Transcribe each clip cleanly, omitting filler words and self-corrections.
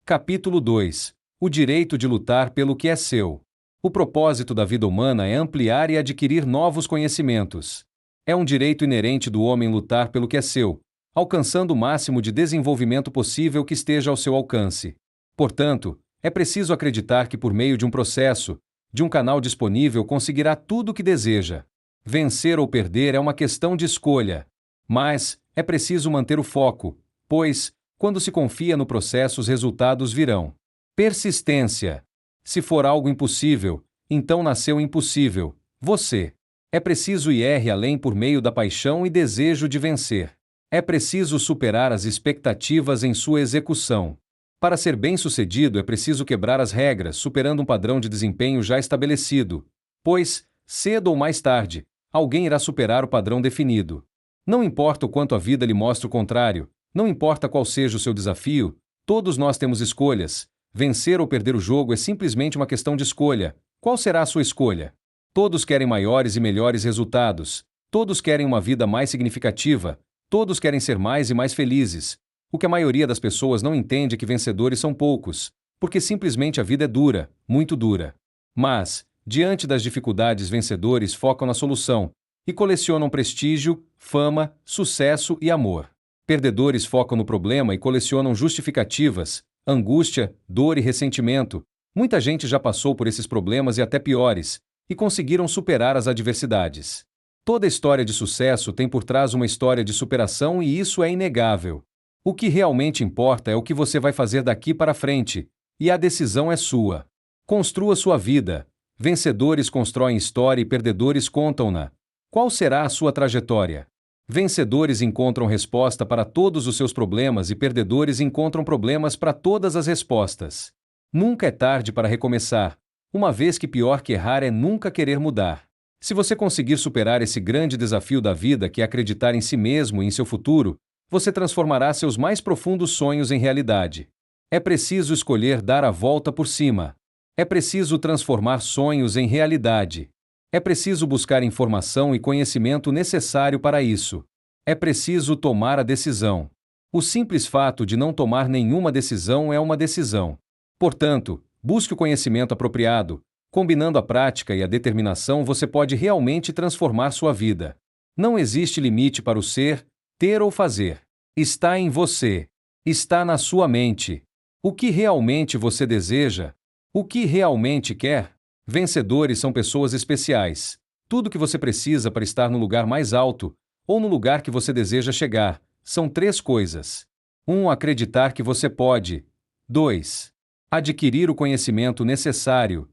Capítulo 2. O direito de lutar pelo que é seu. O propósito da vida humana é ampliar e adquirir novos conhecimentos. É um direito inerente do homem lutar pelo que é seu, alcançando o máximo de desenvolvimento possível que esteja ao seu alcance. Portanto, é preciso acreditar que por meio de um processo, de um canal disponível, conseguirá tudo o que deseja. Vencer ou perder é uma questão de escolha. Mas, é preciso manter o foco, pois, quando se confia no processo, os resultados virão. Persistência. Se for algo impossível, então nasceu impossível. Você. É preciso ir além por meio da paixão e desejo de vencer. É preciso superar as expectativas em sua execução. Para ser bem-sucedido é preciso quebrar as regras, superando um padrão de desempenho já estabelecido. Pois, cedo ou mais tarde, alguém irá superar o padrão definido. Não importa o quanto a vida lhe mostre o contrário, não importa qual seja o seu desafio, todos nós temos escolhas. Vencer ou perder o jogo é simplesmente uma questão de escolha. Qual será a sua escolha? Todos querem maiores e melhores resultados. Todos querem uma vida mais significativa. Todos querem ser mais e mais felizes. O que a maioria das pessoas não entende é que vencedores são poucos, porque simplesmente a vida é dura, muito dura. Mas, diante das dificuldades, vencedores focam na solução e colecionam prestígio, fama, sucesso e amor. Perdedores focam no problema e colecionam justificativas, angústia, dor e ressentimento. Muita gente já passou por esses problemas e até piores, e conseguiram superar as adversidades. Toda história de sucesso tem por trás uma história de superação e isso é inegável. O que realmente importa é o que você vai fazer daqui para frente, e a decisão é sua. Construa sua vida. Vencedores constroem história e perdedores contam-na. Qual será a sua trajetória? Vencedores encontram resposta para todos os seus problemas e perdedores encontram problemas para todas as respostas. Nunca é tarde para recomeçar, uma vez que pior que errar é nunca querer mudar. Se você conseguir superar esse grande desafio da vida, que é acreditar em si mesmo e em seu futuro, você transformará seus mais profundos sonhos em realidade. É preciso escolher dar a volta por cima. É preciso transformar sonhos em realidade. É preciso buscar informação e conhecimento necessário para isso. É preciso tomar a decisão. O simples fato de não tomar nenhuma decisão é uma decisão. Portanto, busque o conhecimento apropriado. Combinando a prática e a determinação, você pode realmente transformar sua vida. Não existe limite para o ser, ter ou fazer. Está em você. Está na sua mente. O que realmente você deseja? O que realmente quer? Vencedores são pessoas especiais. Tudo que você precisa para estar no lugar mais alto, ou no lugar que você deseja chegar, são 3 coisas. 1. Acreditar que você pode. 2. Adquirir o conhecimento necessário.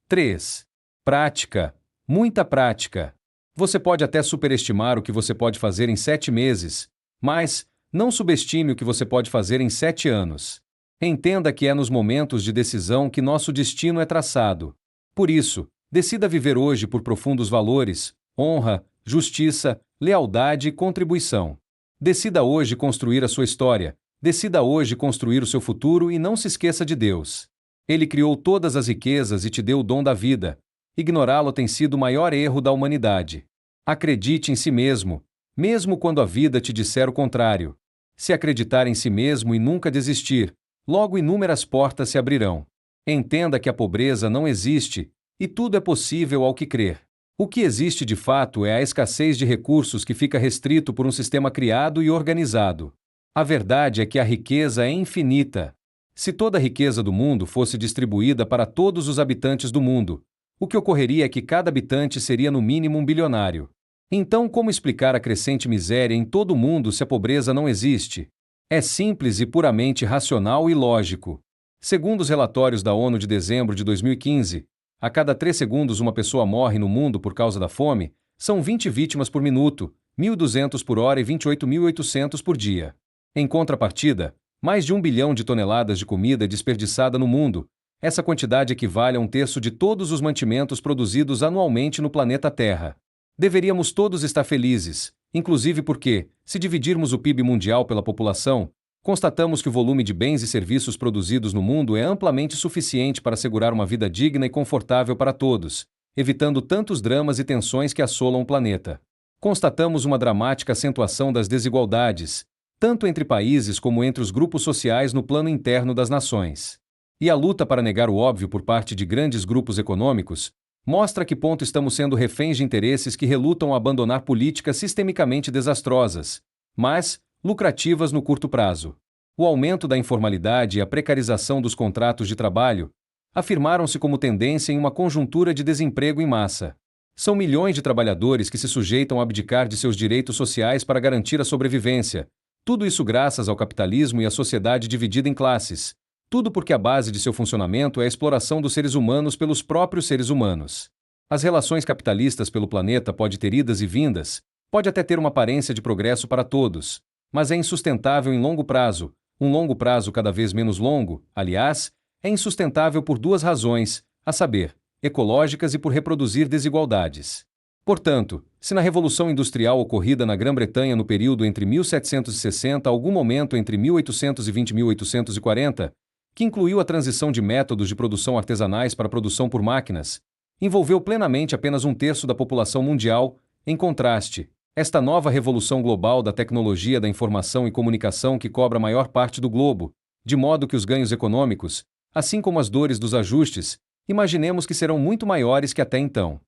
3. Prática. Muita prática. Você pode até superestimar o que você pode fazer em 7 meses, mas não subestime o que você pode fazer em 7 anos. Entenda que é nos momentos de decisão que nosso destino é traçado. Por isso, decida viver hoje por profundos valores, honra, justiça, lealdade e contribuição. Decida hoje construir a sua história. Decida hoje construir o seu futuro e não se esqueça de Deus. Ele criou todas as riquezas e te deu o dom da vida. Ignorá-lo tem sido o maior erro da humanidade. Acredite em si mesmo, mesmo quando a vida te disser o contrário. Se acreditar em si mesmo e nunca desistir, logo inúmeras portas se abrirão. Entenda que a pobreza não existe, e tudo é possível ao que crer. O que existe de fato é a escassez de recursos que fica restrito por um sistema criado e organizado. A verdade é que a riqueza é infinita. Se toda a riqueza do mundo fosse distribuída para todos os habitantes do mundo, o que ocorreria é que cada habitante seria no mínimo um bilionário. Então, como explicar a crescente miséria em todo o mundo se a pobreza não existe? É simples e puramente racional e lógico. Segundo os relatórios da ONU de dezembro de 2015, a cada 3 segundos uma pessoa morre no mundo por causa da fome, são 20 vítimas por minuto, 1.200 por hora e 28.800 por dia. Em contrapartida, mais de 1 bilhão de toneladas de comida é desperdiçada no mundo. Essa quantidade equivale a 1/3 de todos os mantimentos produzidos anualmente no planeta Terra. Deveríamos todos estar felizes, inclusive porque, se dividirmos o PIB mundial pela população, constatamos que o volume de bens e serviços produzidos no mundo é amplamente suficiente para assegurar uma vida digna e confortável para todos, evitando tantos dramas e tensões que assolam o planeta. Constatamos uma dramática acentuação das desigualdades. tanto entre países como entre os grupos sociais no plano interno das nações. E a luta para negar o óbvio por parte de grandes grupos econômicos mostra a que ponto estamos sendo reféns de interesses que relutam a abandonar políticas sistemicamente desastrosas, mas lucrativas no curto prazo. O aumento da informalidade e a precarização dos contratos de trabalho afirmaram-se como tendência em uma conjuntura de desemprego em massa. São milhões de trabalhadores que se sujeitam a abdicar de seus direitos sociais para garantir a sobrevivência. Tudo isso graças ao capitalismo e à sociedade dividida em classes. Tudo porque a base de seu funcionamento é a exploração dos seres humanos pelos próprios seres humanos. As relações capitalistas pelo planeta podem ter idas e vindas, pode até ter uma aparência de progresso para todos, mas é insustentável em longo prazo, um longo prazo cada vez menos longo, aliás, é insustentável por duas razões, a saber, ecológicas e por reproduzir desigualdades. Portanto, se na Revolução Industrial ocorrida na Grã-Bretanha no período entre 1760 a algum momento entre 1820 e 1840, que incluiu a transição de métodos de produção artesanais para produção por máquinas, envolveu plenamente apenas um terço da população mundial, em contraste, esta nova revolução global da tecnologia da informação e comunicação que cobra a maior parte do globo, de modo que os ganhos econômicos, assim como as dores dos ajustes, imaginemos que serão muito maiores que até então.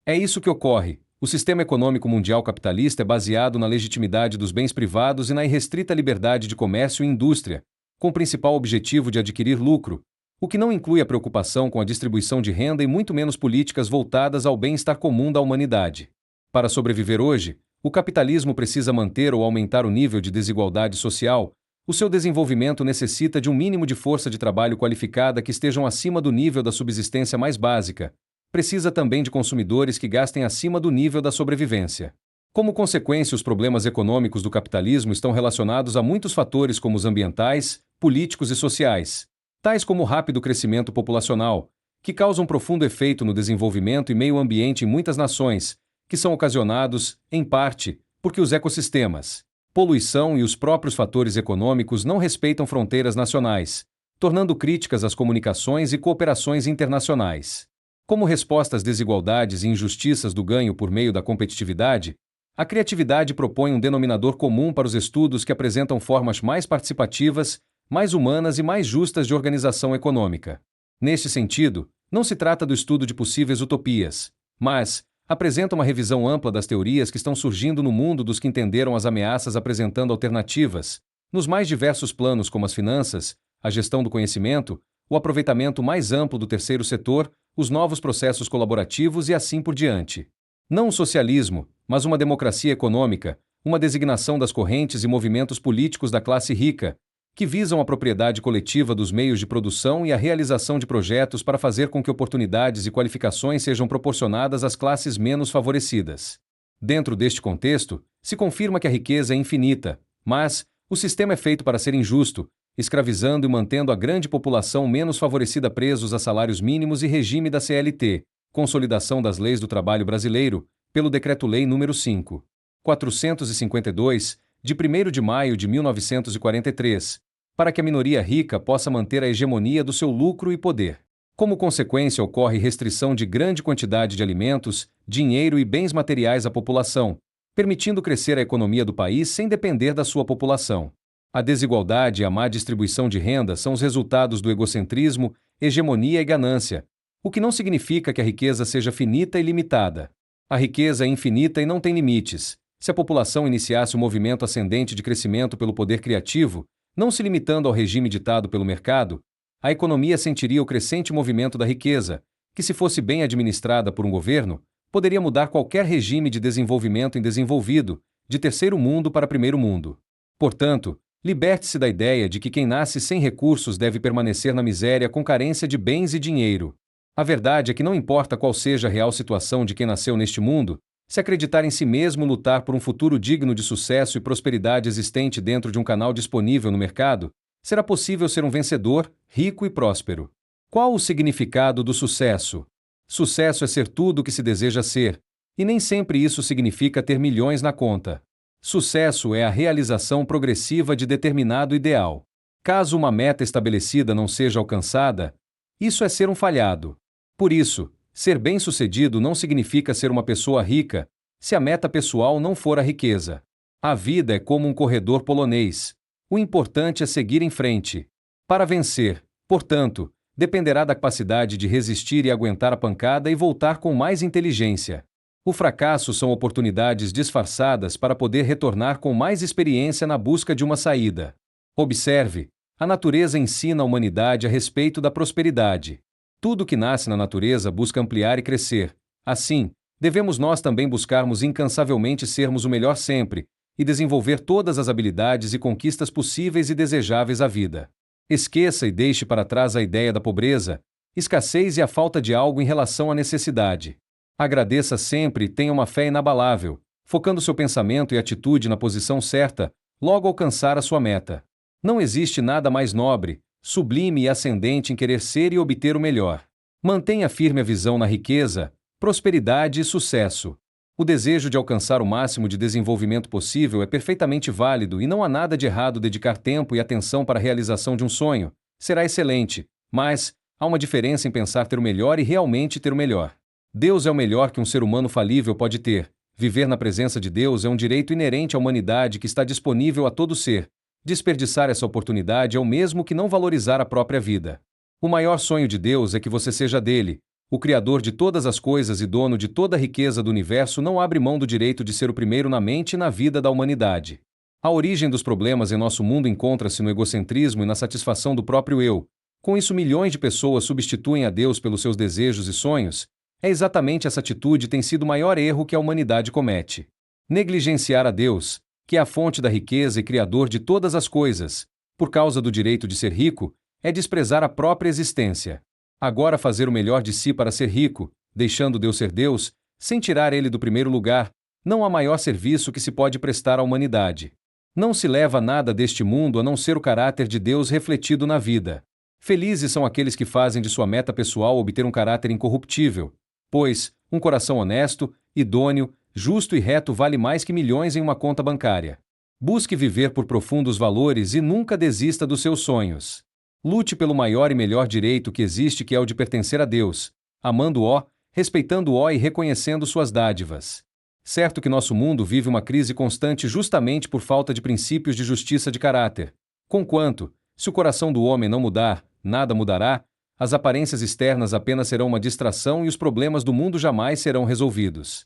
É isso que ocorre. O sistema econômico mundial capitalista é baseado na legitimidade dos bens privados e na irrestrita liberdade de comércio e indústria, com o principal objetivo de adquirir lucro, o que não inclui a preocupação com a distribuição de renda e muito menos políticas voltadas ao bem-estar comum da humanidade. Para sobreviver hoje, o capitalismo precisa manter ou aumentar o nível de desigualdade social. O seu desenvolvimento necessita de um mínimo de força de trabalho qualificada que estejam acima do nível da subsistência mais básica. Precisa também de consumidores que gastem acima do nível da sobrevivência. Como consequência, os problemas econômicos do capitalismo estão relacionados a muitos fatores como os ambientais, políticos e sociais, tais como o rápido crescimento populacional, que causam profundo efeito no desenvolvimento e meio ambiente em muitas nações, que são ocasionados, em parte, porque os ecossistemas, poluição e os próprios fatores econômicos não respeitam fronteiras nacionais, tornando críticas as comunicações e cooperações internacionais. Como resposta às desigualdades e injustiças do ganho por meio da competitividade, a criatividade propõe um denominador comum para os estudos que apresentam formas mais participativas, mais humanas e mais justas de organização econômica. Neste sentido, não se trata do estudo de possíveis utopias, mas apresenta uma revisão ampla das teorias que estão surgindo no mundo dos que entenderam as ameaças apresentando alternativas, nos mais diversos planos como as finanças, a gestão do conhecimento, o aproveitamento mais amplo do terceiro setor, os novos processos colaborativos e assim por diante. Não um socialismo, mas uma democracia econômica, uma designação das correntes e movimentos políticos da classe rica, que visam a propriedade coletiva dos meios de produção e a realização de projetos para fazer com que oportunidades e qualificações sejam proporcionadas às classes menos favorecidas. Dentro deste contexto, se confirma que a riqueza é infinita, mas o sistema é feito para ser injusto, escravizando e mantendo a grande população menos favorecida presos a salários mínimos e regime da CLT, Consolidação das Leis do Trabalho Brasileiro, pelo Decreto-Lei nº 5. 452, de 1º de maio de 1943, para que a minoria rica possa manter a hegemonia do seu lucro e poder. Como consequência, ocorre restrição de grande quantidade de alimentos, dinheiro e bens materiais à população, permitindo crescer a economia do país sem depender da sua população. A desigualdade e a má distribuição de renda são os resultados do egocentrismo, hegemonia e ganância, o que não significa que a riqueza seja finita e limitada. A riqueza é infinita e não tem limites. Se a população iniciasse um movimento ascendente de crescimento pelo poder criativo, não se limitando ao regime ditado pelo mercado, a economia sentiria o crescente movimento da riqueza, que, se fosse bem administrada por um governo, poderia mudar qualquer regime de desenvolvimento em desenvolvido, de terceiro mundo para primeiro mundo. Portanto, liberte-se da ideia de que quem nasce sem recursos deve permanecer na miséria com carência de bens e dinheiro. A verdade é que não importa qual seja a real situação de quem nasceu neste mundo, se acreditar em si mesmo, lutar por um futuro digno de sucesso e prosperidade existente dentro de um canal disponível no mercado, será possível ser um vencedor, rico e próspero. Qual o significado do sucesso? Sucesso é ser tudo o que se deseja ser, e nem sempre isso significa ter milhões na conta. Sucesso é a realização progressiva de determinado ideal. Caso uma meta estabelecida não seja alcançada, isso é ser um falhado. Por isso, ser bem-sucedido não significa ser uma pessoa rica, se a meta pessoal não for a riqueza. A vida é como um corredor polonês. O importante é seguir em frente. Para vencer, portanto, dependerá da capacidade de resistir e aguentar a pancada e voltar com mais inteligência. O fracasso são oportunidades disfarçadas para poder retornar com mais experiência na busca de uma saída. Observe: a natureza ensina a humanidade a respeito da prosperidade. Tudo que nasce na natureza busca ampliar e crescer. Assim, devemos nós também buscarmos incansavelmente sermos o melhor sempre e desenvolver todas as habilidades e conquistas possíveis e desejáveis à vida. Esqueça e deixe para trás a ideia da pobreza, escassez e a falta de algo em relação à necessidade. Agradeça sempre e tenha uma fé inabalável, focando seu pensamento e atitude na posição certa, logo alcançar a sua meta. Não existe nada mais nobre, sublime e ascendente em querer ser e obter o melhor. Mantenha firme a visão na riqueza, prosperidade e sucesso. O desejo de alcançar o máximo de desenvolvimento possível é perfeitamente válido e não há nada de errado dedicar tempo e atenção para a realização de um sonho. Será excelente, mas há uma diferença em pensar ter o melhor e realmente ter o melhor. Deus é o melhor que um ser humano falível pode ter. Viver na presença de Deus é um direito inerente à humanidade que está disponível a todo ser. Desperdiçar essa oportunidade é o mesmo que não valorizar a própria vida. O maior sonho de Deus é que você seja dele. O Criador de todas as coisas e dono de toda a riqueza do universo não abre mão do direito de ser o primeiro na mente e na vida da humanidade. A origem dos problemas em nosso mundo encontra-se no egocentrismo e na satisfação do próprio eu. Com isso, milhões de pessoas substituem a Deus pelos seus desejos e sonhos. É exatamente essa atitude tem sido o maior erro que a humanidade comete. Negligenciar a Deus, que é a fonte da riqueza e criador de todas as coisas, por causa do direito de ser rico, é desprezar a própria existência. Agora fazer o melhor de si para ser rico, deixando Deus ser Deus, sem tirar ele do primeiro lugar, não há maior serviço que se pode prestar à humanidade. Não se leva nada deste mundo a não ser o caráter de Deus refletido na vida. Felizes são aqueles que fazem de sua meta pessoal obter um caráter incorruptível, pois um coração honesto, idôneo, justo e reto vale mais que milhões em uma conta bancária. Busque viver por profundos valores e nunca desista dos seus sonhos. Lute pelo maior e melhor direito que existe, que é o de pertencer a Deus, amando-o, respeitando-o e reconhecendo suas dádivas. Certo que nosso mundo vive uma crise constante justamente por falta de princípios de justiça de caráter. Conquanto, se o coração do homem não mudar, nada mudará, as aparências externas apenas serão uma distração e os problemas do mundo jamais serão resolvidos.